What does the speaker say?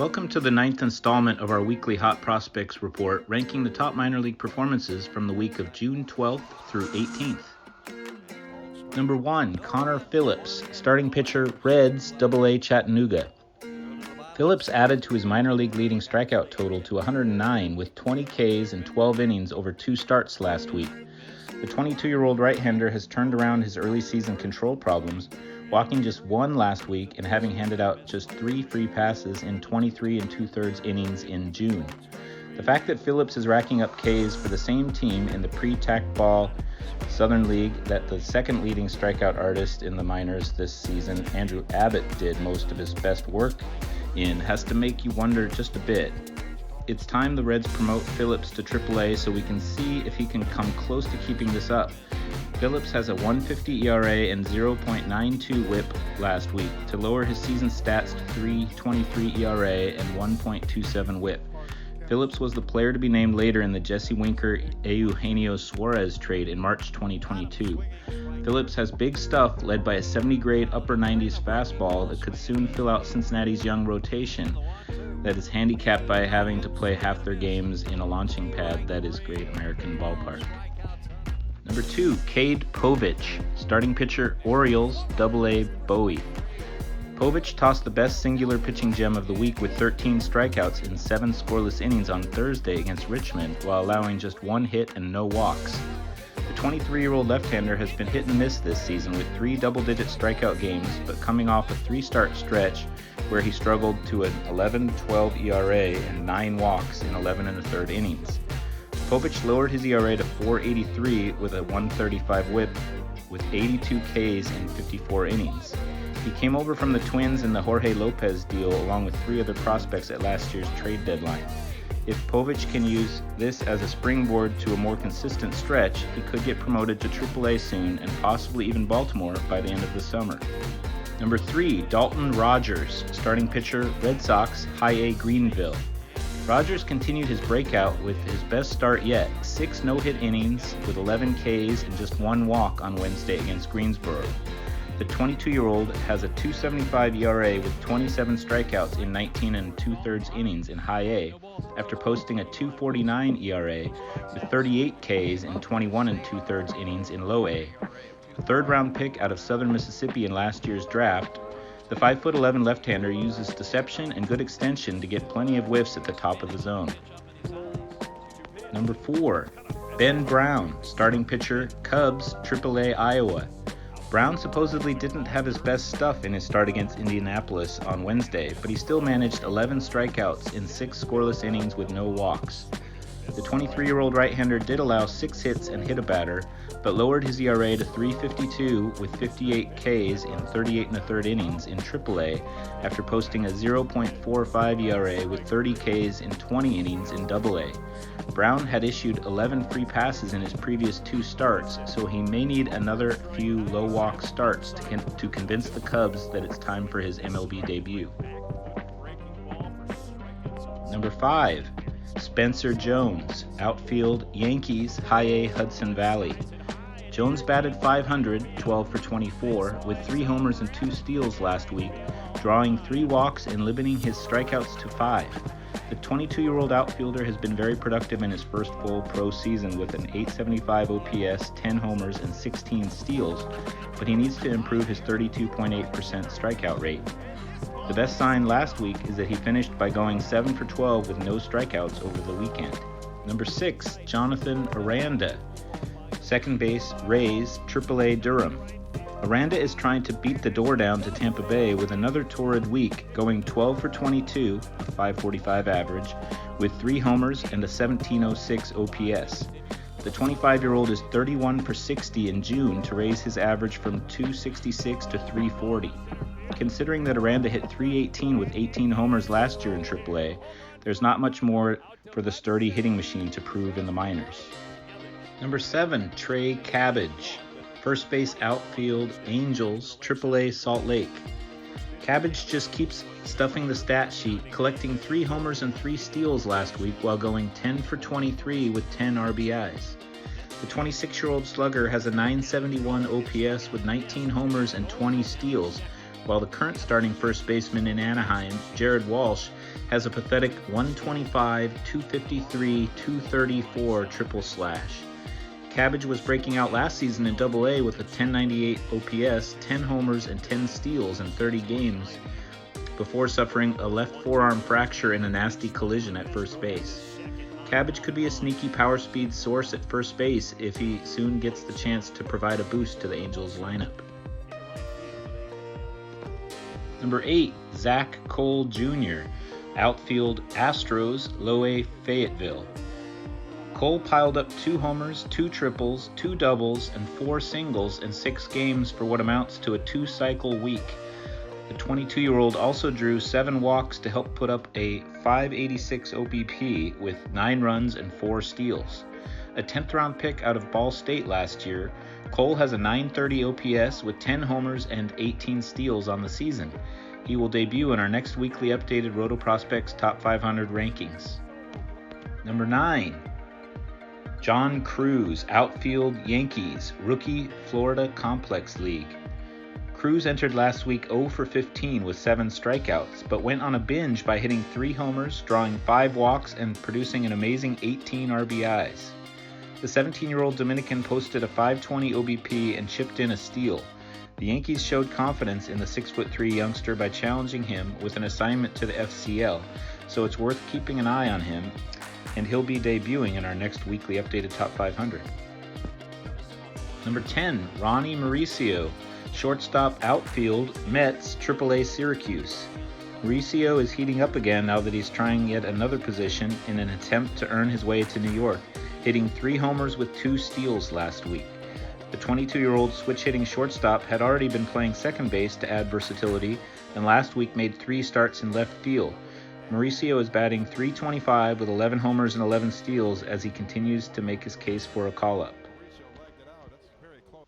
Welcome to the 9th installment of our weekly Hot Prospects report, ranking the top minor league performances from the week of June 12th through 18th. Number 1, Connor Phillips, starting pitcher, Reds, AA Chattanooga. Phillips added to his minor league leading strikeout total to 109 with 20 Ks and 12 innings over 2 starts last week. The 22-year-old right-hander has turned around his early season control problems, walking just 1 last week and having handed out just 3 free passes in 23 2/3 innings in June. The fact that Phillips is racking up Ks for the same team in the pre-tacked-ball Southern League that the second leading strikeout artist in the minors this season, Andrew Abbott, did most of his best work in has to make you wonder just a bit. It's time the Reds promote Phillips to AAA so we can see if he can come close to keeping this up. Phillips has a 1.50 ERA and 0.92 WHIP last week to lower his season stats to 3.23 ERA and 1.27 WHIP. Phillips was the player to be named later in the Jesse Winker-Eugenio Suarez trade in March 2022. Phillips has big stuff led by a 70-grade upper 90s fastball that could soon fill out Cincinnati's young rotation that is handicapped by having to play half their games in a launching pad that is Great American Ballpark. Number 2, Cade Povich, starting pitcher, Orioles, AA Bowie. Povich tossed the best singular pitching gem of the week with 13 strikeouts in 7 scoreless innings on Thursday against Richmond while allowing just 1 hit and no walks. The 23-year-old left-hander has been hit and miss this season with 3 double-digit strikeout games, but coming off a 3-start stretch where he struggled to an 11-12 ERA and 9 walks in 11 1/3 innings. Povich lowered his ERA to 4.83 with a 1.35 WHIP with 82 Ks in 54 innings. He came over from the Twins in the Jorge Lopez deal along with 3 other prospects at last year's trade deadline. If Povich can use this as a springboard to a more consistent stretch, he could get promoted to AAA soon and possibly even Baltimore by the end of the summer. Number 3, Dalton Rogers, starting pitcher, Red Sox, High A Greenville. Rogers continued his breakout with his best start yet, 6 no-hit innings with 11 Ks and just 1 walk on Wednesday against Greensboro. The 22-year-old has a 2.75 ERA with 27 strikeouts in 19 2/3 innings in High A after posting a 2.49 ERA with 38 Ks in 21 2/3 innings in Low A. A third-round pick out of Southern Mississippi in last year's draft, the 5'11" left-hander uses deception and good extension to get plenty of whiffs at the top of the zone. Number 4, Ben Brown, starting pitcher, Cubs, AAA Iowa. Brown supposedly didn't have his best stuff in his start against Indianapolis on Wednesday, but he still managed 11 strikeouts in 6 scoreless innings with no walks. The 23-year-old right-hander did allow 6 hits and hit a batter, but lowered his ERA to 3.52 with 58 Ks in 38 1/3 innings in AAA after posting a 0.45 ERA with 30 Ks in 20 innings in AA. Brown had issued 11 free passes in his previous 2 starts, so he may need another few low-walk starts to convince the Cubs that it's time for his MLB debut. Number 5, Spencer Jones, outfield, Yankees, High A Hudson Valley. Jones batted .500, 12 for 24, with 3 homers and 2 steals last week, drawing 3 walks and limiting his strikeouts to 5. The 22-year-old outfielder has been very productive in his first full pro season with an .875 OPS, 10 homers, and 16 steals, but he needs to improve his 32.8% strikeout rate. The best sign last week is that he finished by going 7 for 12 with no strikeouts over the weekend. Number 6, Jonathan Aranda, second base, Rays, AAA Durham. Aranda is trying to beat the door down to Tampa Bay with another torrid week, going 12 for 22, a .545 average, with 3 homers and a 1706 OPS. The 25-year-old is 31 for 60 in June to raise his average from 266 to 340. Considering that Aranda hit .318 with 18 homers last year in AAA, there's not much more for the sturdy hitting machine to prove in the minors. Number 7, Trey Cabbage, first base outfield, Angels, AAA Salt Lake. Cabbage just keeps stuffing the stat sheet, collecting 3 homers and 3 steals last week while going 10 for 23 with 10 RBIs. The 26-year-old slugger has a .971 OPS with 19 homers and 20 steals, while the current starting first baseman in Anaheim, Jared Walsh, has a pathetic 125, 253, 234 triple slash. Cabbage was breaking out last season in Double-A with a 1098 OPS, 10 homers, and 10 steals in 30 games before suffering a left forearm fracture in a nasty collision at first base. Cabbage could be a sneaky power speed source at first base if he soon gets the chance to provide a boost to the Angels lineup. Number 8, Zach Cole Jr., outfield Astros, Loe Fayetteville. Cole piled up 2 homers, 2 triples, 2 doubles, and 4 singles in 6 games for what amounts to a 2-cycle week. The 22-year-old also drew 7 walks to help put up a 586 OBP with 9 runs and 4 steals. A 10th-round pick out of Ball State last year, Cole has a 930 OPS with 10 homers and 18 steals on the season. He will debut in our next weekly updated Roto Prospects Top 500 rankings. Number 9, John Cruz, outfield Yankees, rookie Florida Complex League. Cruz entered last week 0 for 15 with 7 strikeouts, but went on a binge by hitting 3 homers, drawing 5 walks, and producing an amazing 18 RBIs. The 17-year-old Dominican posted a 520 OBP and chipped in a steal. The Yankees showed confidence in the 6'3" youngster by challenging him with an assignment to the FCL, so it's worth keeping an eye on him, and he'll be debuting in our next weekly updated Top 500. Number 10, Ronnie Mauricio, shortstop outfield, Mets, AAA Syracuse. Mauricio is heating up again now that he's trying yet another position in an attempt to earn his way to New York, hitting 3 homers with 2 steals last week. The 22-year-old switch-hitting shortstop had already been playing second base to add versatility, and last week made 3 starts in left field. Mauricio is batting .325 with 11 homers and 11 steals as he continues to make his case for a call-up.